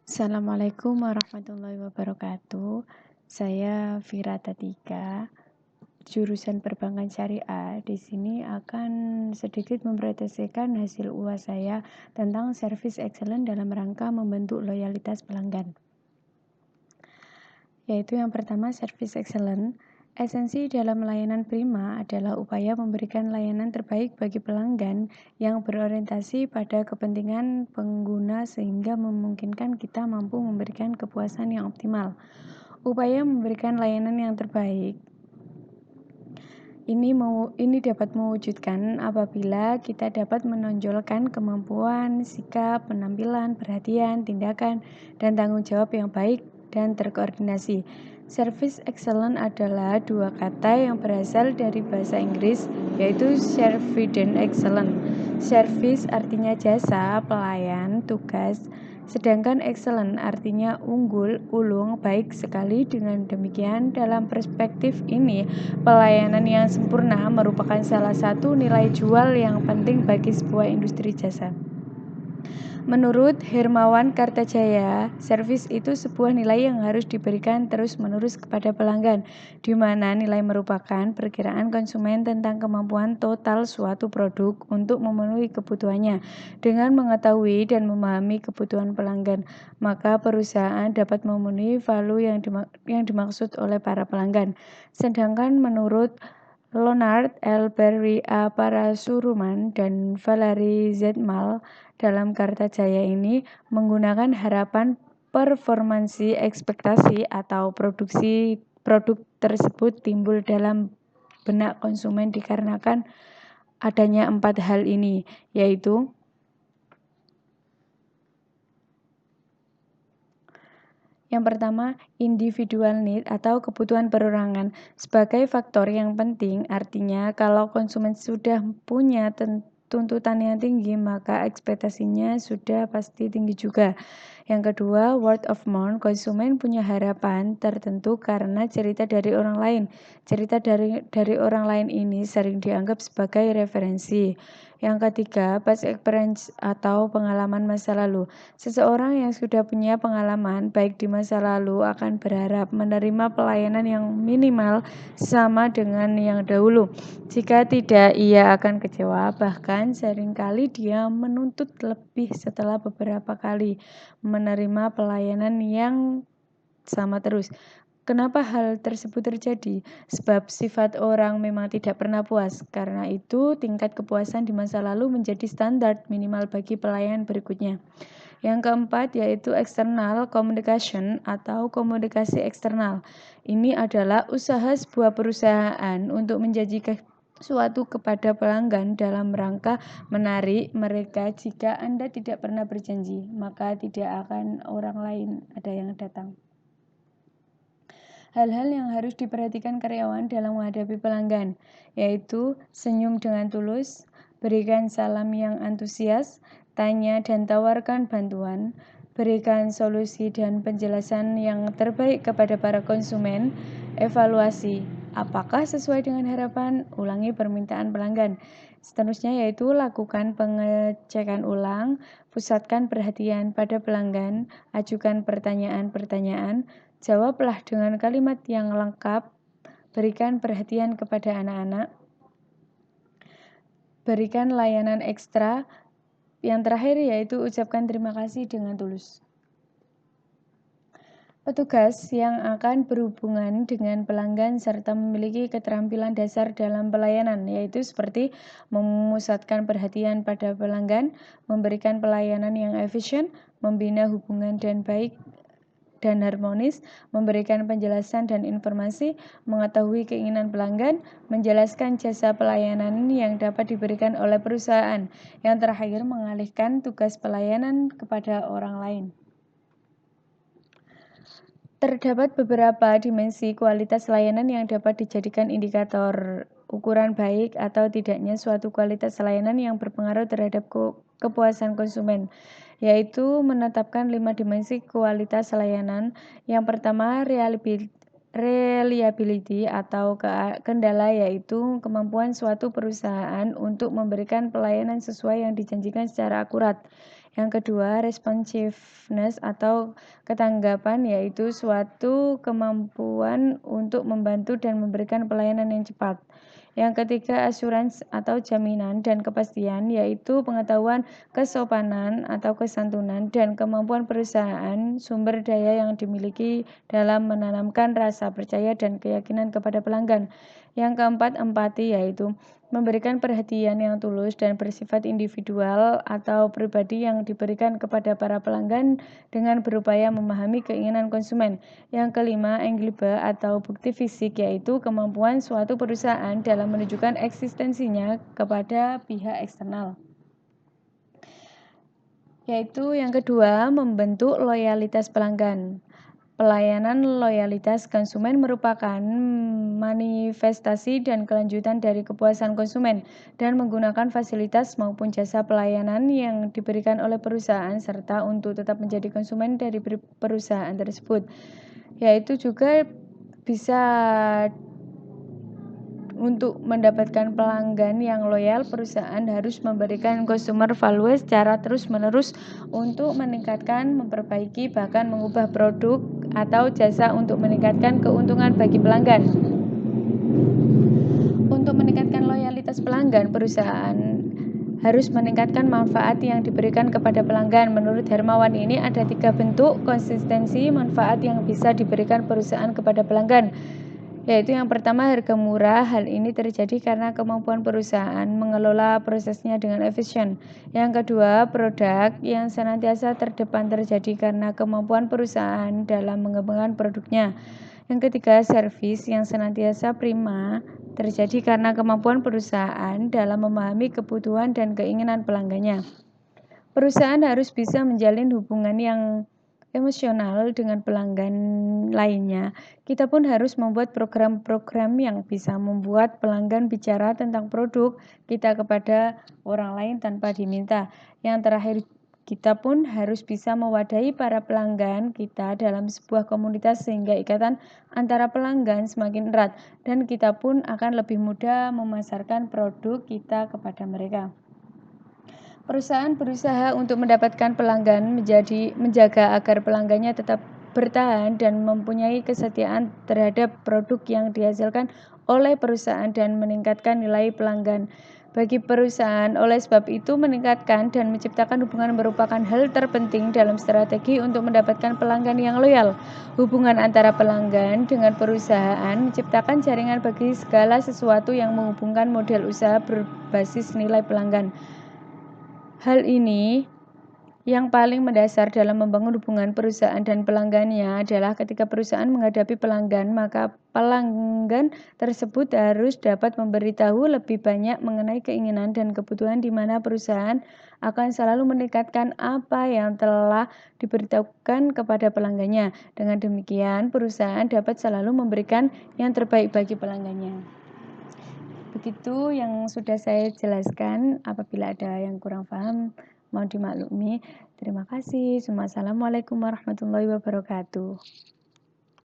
Assalamualaikum warahmatullahi wabarakatuh. Saya Vira Tatika, jurusan Perbankan Syariah. Di sini akan sedikit mempresentasikan hasil UAS saya tentang service excellent dalam rangka membentuk loyalitas pelanggan. Yaitu yang pertama, service excellent. Esensi dalam layanan prima adalah upaya memberikan layanan terbaik bagi pelanggan yang berorientasi pada kepentingan pengguna sehingga memungkinkan kita mampu memberikan kepuasan yang optimal. Upaya memberikan layanan yang terbaik ini dapat mewujudkan apabila kita dapat menonjolkan kemampuan, sikap, penampilan, perhatian, tindakan, dan tanggung jawab yang baik dan terkoordinasi. Service excellent adalah dua kata yang berasal dari bahasa Inggris, yaitu service excellent. Service artinya jasa, pelayan, tugas, sedangkan excellent artinya unggul, ulung, baik sekali. Dengan demikian, dalam perspektif ini, pelayanan yang sempurna merupakan salah satu nilai jual yang penting bagi sebuah industri jasa. Menurut Hermawan Kartajaya, servis itu sebuah nilai yang harus diberikan terus-menerus kepada pelanggan, di mana nilai merupakan perkiraan konsumen tentang kemampuan total suatu produk untuk memenuhi kebutuhannya. Dengan mengetahui dan memahami kebutuhan pelanggan, maka perusahaan dapat memenuhi value yang dimaksud oleh para pelanggan. Sedangkan menurut Leonard L. Berry A. Parasuruman dan Valery Zetmal, dalam Kartajaya ini menggunakan harapan performansi ekspektasi atau produk tersebut timbul dalam benak konsumen dikarenakan adanya 4 hal ini, yaitu yang pertama, individual need atau kebutuhan perorangan sebagai faktor yang penting. Artinya, kalau konsumen sudah punya tuntutan yang tinggi, maka ekspektasinya sudah pasti tinggi juga. Yang kedua, word of mouth. Konsumen punya harapan tertentu karena cerita dari orang lain. Cerita dari orang lain ini sering dianggap sebagai referensi. Yang ketiga, past experience atau pengalaman masa lalu. Seseorang yang sudah punya pengalaman baik di masa lalu akan berharap menerima pelayanan yang minimal sama dengan yang dahulu. Jika tidak, ia akan kecewa. Bahkan seringkali dia menuntut lebih setelah beberapa kali menerima pelayanan yang sama terus. Kenapa hal tersebut terjadi? Sebab sifat orang memang tidak pernah puas. Karena itu, tingkat kepuasan di masa lalu menjadi standar minimal bagi pelayanan berikutnya. Yang keempat yaitu external communication atau komunikasi eksternal. Ini adalah usaha sebuah perusahaan untuk menjanjikan suatu kepada pelanggan dalam rangka menarik mereka. Jika Anda tidak pernah berjanji, maka tidak akan orang lain ada yang datang. Hal-hal yang harus diperhatikan karyawan dalam menghadapi pelanggan, yaitu senyum dengan tulus, berikan salam yang antusias, tanya dan tawarkan bantuan, berikan solusi dan penjelasan yang terbaik kepada para konsumen, evaluasi, apakah sesuai dengan harapan, ulangi permintaan pelanggan. Seterusnya yaitu lakukan pengecekan ulang, pusatkan perhatian pada pelanggan, ajukan pertanyaan-pertanyaan, jawablah dengan kalimat yang lengkap, berikan perhatian kepada anak-anak, berikan layanan ekstra. Yang terakhir yaitu ucapkan terima kasih dengan tulus. Petugas yang akan berhubungan dengan pelanggan serta memiliki keterampilan dasar dalam pelayanan, yaitu seperti memusatkan perhatian pada pelanggan, memberikan pelayanan yang efisien, membina hubungan dan baik dan harmonis, memberikan penjelasan dan informasi, mengetahui keinginan pelanggan, menjelaskan jasa pelayanan yang dapat diberikan oleh perusahaan. Yang terakhir, mengalihkan tugas pelayanan kepada orang lain. Terdapat beberapa dimensi kualitas layanan yang dapat dijadikan indikator ukuran baik atau tidaknya suatu kualitas layanan yang berpengaruh terhadap kepuasan konsumen, yaitu menetapkan 5 dimensi kualitas layanan. Yang pertama, reliability atau kendala, yaitu kemampuan suatu perusahaan untuk memberikan pelayanan sesuai yang dijanjikan secara akurat. Yang kedua, responsiveness atau ketanggapan, yaitu suatu kemampuan untuk membantu dan memberikan pelayanan yang cepat. Yang ketiga, assurance atau jaminan dan kepastian, yaitu pengetahuan, kesopanan atau kesantunan, dan kemampuan perusahaan sumber daya yang dimiliki dalam menanamkan rasa percaya dan keyakinan kepada pelanggan. Yang keempat, empati, yaitu memberikan perhatian yang tulus dan bersifat individual atau pribadi yang diberikan kepada para pelanggan dengan berupaya memahami keinginan konsumen. Yang kelima, enggliba atau bukti fisik, yaitu kemampuan suatu perusahaan dalam menunjukkan eksistensinya kepada pihak eksternal. Yaitu yang kedua, membentuk loyalitas pelanggan. Pelayanan loyalitas konsumen merupakan manifestasi dan kelanjutan dari kepuasan konsumen dan menggunakan fasilitas maupun jasa pelayanan yang diberikan oleh perusahaan serta untuk tetap menjadi konsumen dari perusahaan tersebut. Yaitu juga bisa untuk mendapatkan pelanggan yang loyal, perusahaan harus memberikan customer value secara terus-menerus untuk meningkatkan, memperbaiki, bahkan mengubah produk atau jasa untuk meningkatkan keuntungan bagi pelanggan. Untuk meningkatkan loyalitas pelanggan, perusahaan harus meningkatkan manfaat yang diberikan kepada pelanggan. Menurut Hermawan ini ada 3 bentuk konsistensi manfaat yang bisa diberikan perusahaan kepada pelanggan. Yaitu yang pertama, harga murah. Hal ini terjadi karena kemampuan perusahaan mengelola prosesnya dengan efisien. Yang kedua, produk yang senantiasa terdepan terjadi karena kemampuan perusahaan dalam mengembangkan produknya. Yang ketiga, servis yang senantiasa prima terjadi karena kemampuan perusahaan dalam memahami kebutuhan dan keinginan pelanggannya. Perusahaan harus bisa menjalin hubungan yang emosional dengan pelanggan lainnya. Kita pun harus membuat program-program yang bisa membuat pelanggan bicara tentang produk kita kepada orang lain tanpa diminta. Yang terakhir, kita pun harus bisa mewadahi para pelanggan kita dalam sebuah komunitas sehingga ikatan antara pelanggan semakin erat dan kita pun akan lebih mudah memasarkan produk kita kepada mereka. Perusahaan berusaha untuk mendapatkan pelanggan menjaga agar pelanggannya tetap bertahan dan mempunyai kesetiaan terhadap produk yang dihasilkan oleh perusahaan dan meningkatkan nilai pelanggan bagi perusahaan. Oleh sebab itu, meningkatkan dan menciptakan hubungan merupakan hal terpenting dalam strategi untuk mendapatkan pelanggan yang loyal. Hubungan antara pelanggan dengan perusahaan menciptakan jaringan bagi segala sesuatu yang menghubungkan model usaha berbasis nilai pelanggan. Hal ini yang paling mendasar dalam membangun hubungan perusahaan dan pelanggannya adalah ketika perusahaan menghadapi pelanggan, maka pelanggan tersebut harus dapat memberitahu lebih banyak mengenai keinginan dan kebutuhan di mana perusahaan akan selalu meningkatkan apa yang telah diberitahukan kepada pelanggannya. Dengan demikian, perusahaan dapat selalu memberikan yang terbaik bagi pelanggannya. Begitu yang sudah saya jelaskan. Apabila ada yang kurang paham, mohon dimaklumi. Terima kasih. Assalamualaikum warahmatullahi wabarakatuh.